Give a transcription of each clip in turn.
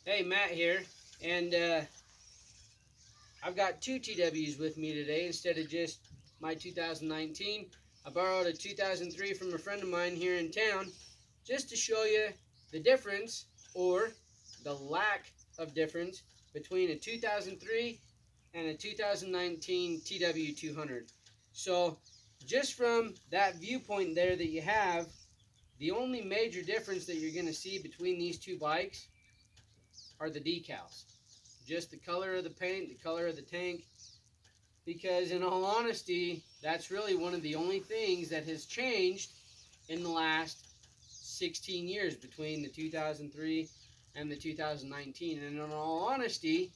Hey, Matt here, and I've got two TWs with me today instead of just my 2019. I borrowed a 2003 from a friend of mine here in town just to show you the difference or the lack of difference between a 2003 and a 2019 TW200. So, just from that viewpoint there that you have, the only major difference that you're going to see between these two bikes are the decals. Just the color of the paint, the color of the tank, because in all honesty, that's really one of the only things that has changed in the last 16 years between the 2003 and the 2019. And in all honesty,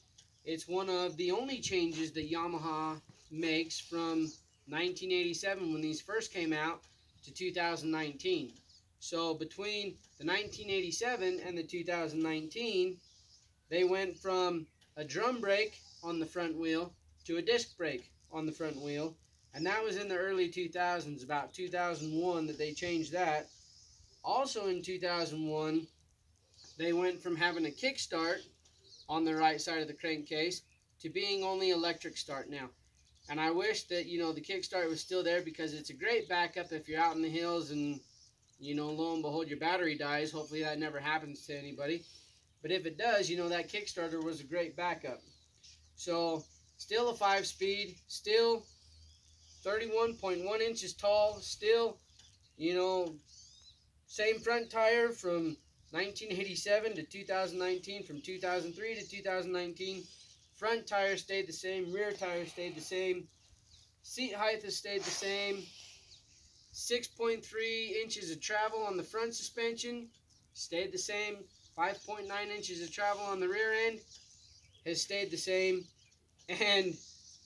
it's one of the only changes that Yamaha makes from 1987 when these first came out to 2019. So between the 1987 and the 2019, they went from a drum brake on the front wheel to a disc brake on the front wheel, and that was in the early 2000s, about 2001 that they changed that. Also in 2001, they went from having a kickstart on the right side of the crankcase to being only electric start now. And I wish that, the kickstart was still there because it's a great backup if you're out in the hills and, lo and behold, your battery dies. Hopefully that never happens to anybody. But if it does, that Kickstarter was a great backup. So, still a 5-speed, still 31.1 inches tall, still, you know, same front tire from 1987 to 2019, from 2003 to 2019. Front tire stayed the same, rear tire stayed the same, seat height has stayed the same, 6.3 inches of travel on the front suspension stayed the same, 5.9 inches of travel on the rear end has stayed the same. And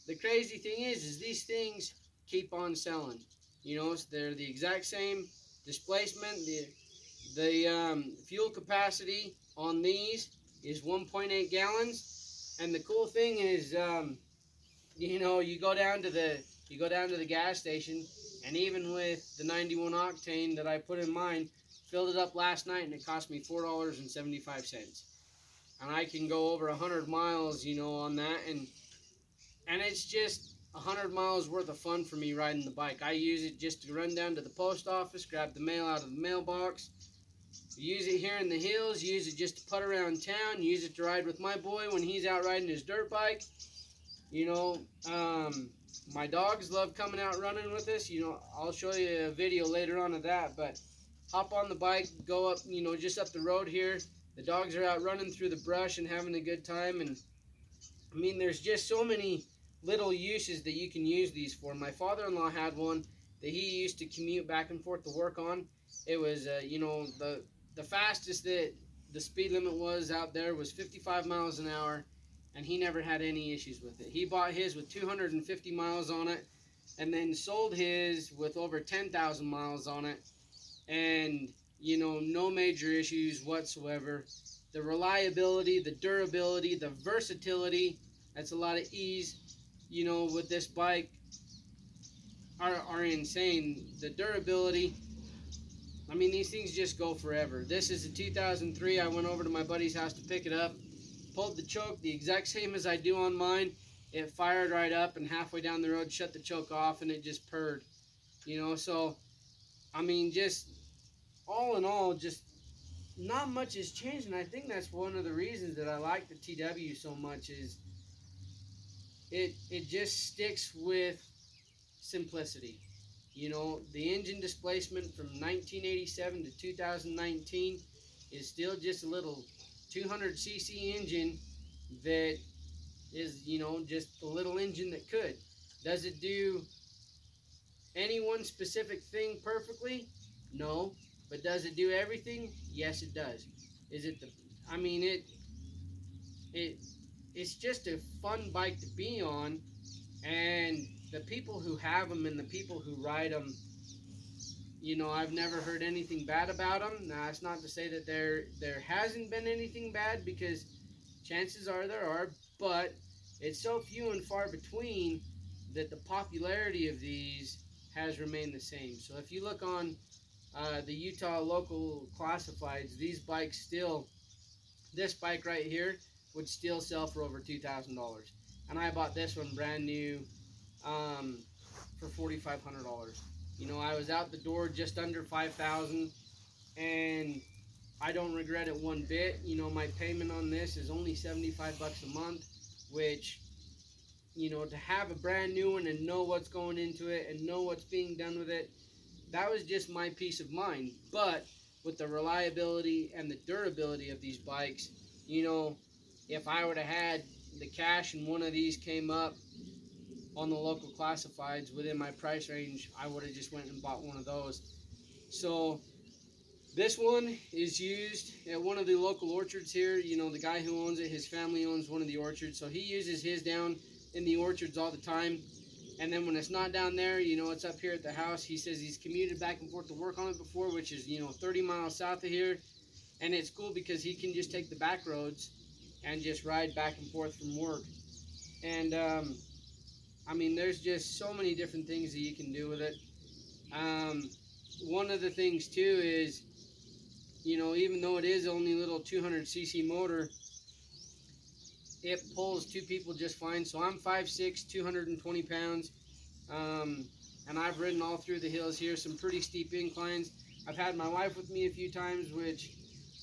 the crazy thing is these things keep on selling. They're the exact same displacement. The fuel capacity on these is 1.8 gallons. And the cool thing is, you go down to the gas station, and even with the 91 octane that I put in mine, filled it up last night, and it cost me $4.75. And I can go over 100 miles, on that, and it's just 100 miles worth of fun for me riding the bike. I use it just to run down to the post office, grab the mail out of the mailbox, use it here in the hills, use it just to putt around town, use it to ride with my boy when he's out riding his dirt bike. You know, my dogs love coming out running with us. I'll show you a video later on of that, but hop on the bike, go up, just up the road here. The dogs are out running through the brush and having a good time, and I mean, there's just so many little uses that you can use these for. My father-in-law had one that he used to commute back and forth to work on. It was, the fastest that the speed limit was out there was 55 miles an hour, and he never had any issues with it. He bought his with 250 miles on it, and then sold his with over 10,000 miles on it, and no major issues whatsoever. The reliability, the durability, the versatility, that's a lot of ease, with this bike are insane. The durability, I mean, these things just go forever. This is a 2003. I went over to my buddy's house to pick it up, pulled the choke the exact same as I do on mine. It fired right up, and halfway down the road shut the choke off, and it just purred. So I mean, just all in all, just not much has changed, and I think that's one of the reasons that I like the TW so much is it just sticks with simplicity. The engine displacement from 1987 to 2019 is still just a little 200cc engine that is, just a little engine that could. Does it do any one specific thing perfectly? No. But does it do everything? Yes, it does. Is it the? I mean, it it's just a fun bike to be on, and the people who have them and the people who ride them, I've never heard anything bad about them. Now, that's not to say that there hasn't been anything bad, because chances are there are, but it's so few and far between that the popularity of these has remained the same. So if you look on the Utah local classifieds, these bikes still this bike right here would still sell for over $2,000. And I bought this one brand new for $4,500. You know, I was out the door just under 5,000, and I don't regret it one bit. You know, my payment on this is only 75 bucks a month, which, you know, to have a brand new one and know what's going into it and know what's being done with it, that was just my peace of mind. But with the reliability and the durability of these bikes, you know, if I would have had the cash and one of these came up on the local classifieds within my price range, I would have just went and bought one of those. So this one is used at one of the local orchards here. You know, the guy who owns it, his family owns one of the orchards, so he uses his down in the orchards all the time. And then when it's not down there, you know, it's up here at the house. He says he's commuted back and forth to work on it before, which is, you know, 30 miles south of here. And it's cool because he can just take the back roads and just ride back and forth from work. And, I mean, there's just so many different things that you can do with it. One of the things, too, is, you know, even though it is only a little 200cc motor, it pulls two people just fine. So I'm 5'6", 220 pounds, and I've ridden all through the hills here, some pretty steep inclines. I've had my wife with me a few times, which,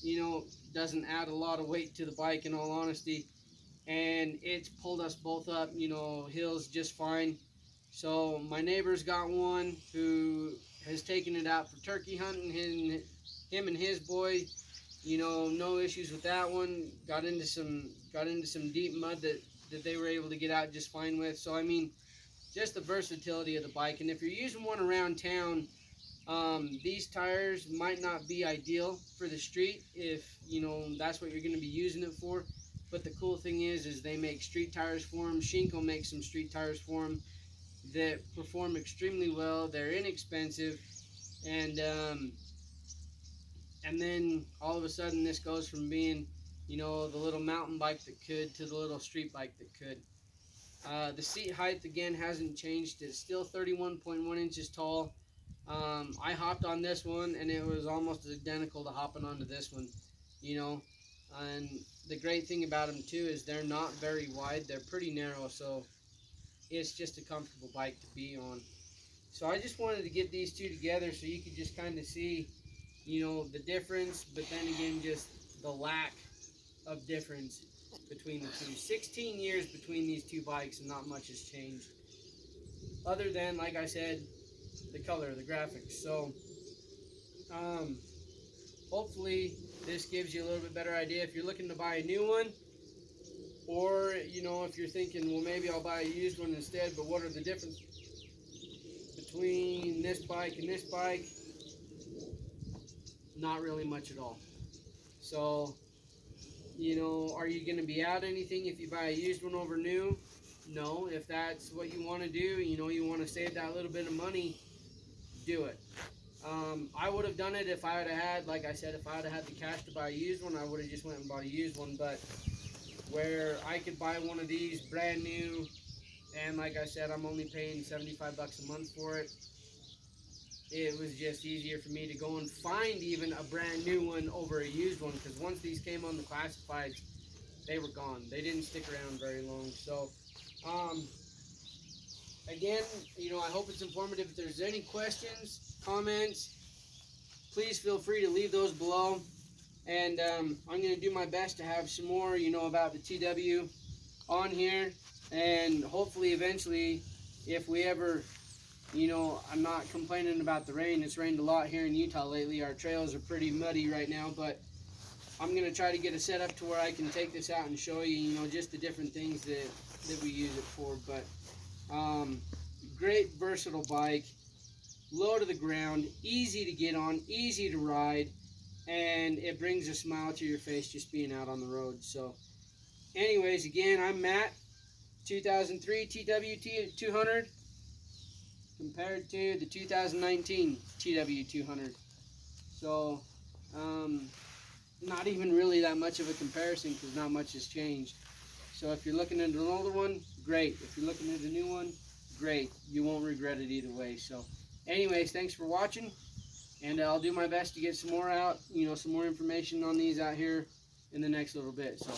you know, doesn't add a lot of weight to the bike in all honesty, and it's pulled us both up, you know, hills just fine. So my neighbor's got one who has taken it out for turkey hunting, him and his boy. You know, no issues with that one. Got into some deep mud that they were able to get out just fine with. So I mean, just the versatility of the bike. And if you're using one around town, these tires might not be ideal for the street if, you know, that's what you're going to be using it for. But the cool thing is they make street tires for them. Shinko makes some street tires for them that perform extremely well. They're inexpensive, and then all of a sudden this goes from being, you know, the little mountain bike that could to the little street bike that could. The seat height, again, hasn't changed. It's still 31.1 inches tall. I hopped on this one, and it was almost identical to hopping onto this one, you know. And the great thing about them, too, is they're not very wide. They're pretty narrow, so it's just a comfortable bike to be on. So I just wanted to get these two together so you could just kind of see, you know, the difference, but then again, just the lack of difference between the two. 16 years between these two bikes, and not much has changed. Other than, like I said, the color, the graphics. So, hopefully this gives you a little bit better idea if you're looking to buy a new one, or, you know, if you're thinking, well, maybe I'll buy a used one instead, but what are the differences between this bike and this bike? Not really much at all. So, you know, are you going to be out anything if you buy a used one over new? No. If that's what you want to do, you know, you want to save that little bit of money, do it. I would have done it if I would have had, like I said, if I would have had the cash to buy a used one, I would have just went and bought a used one. But where I could buy one of these brand new, and like I said, I'm only paying 75 bucks a month for it, it was just easier for me to go and find even a brand new one over a used one, because once these came on the classifieds, they were gone. They didn't stick around very long. So, again, you know, I hope it's informative. If there's any questions, comments, please feel free to leave those below. And I'm going to do my best to have some more, you know, about the TW on here. And hopefully, eventually, if we ever, you know, I'm not complaining about the rain. It's rained a lot here in Utah lately. Our trails are pretty muddy right now, but I'm going to try to get it set up to where I can take this out and show you, you know, just the different things that we use it for. But great versatile bike, low to the ground, easy to get on, easy to ride, and it brings a smile to your face just being out on the road. So anyways, again, I'm Matt, 2003 TW200 compared to the 2019 TW200. So not even really that much of a comparison, because not much has changed. So if you're looking at an older one, great. If you're looking at a new one, great. You won't regret it either way. So anyways, thanks for watching, and I'll do my best to get some more out, you know, some more information on these out here in the next little bit. So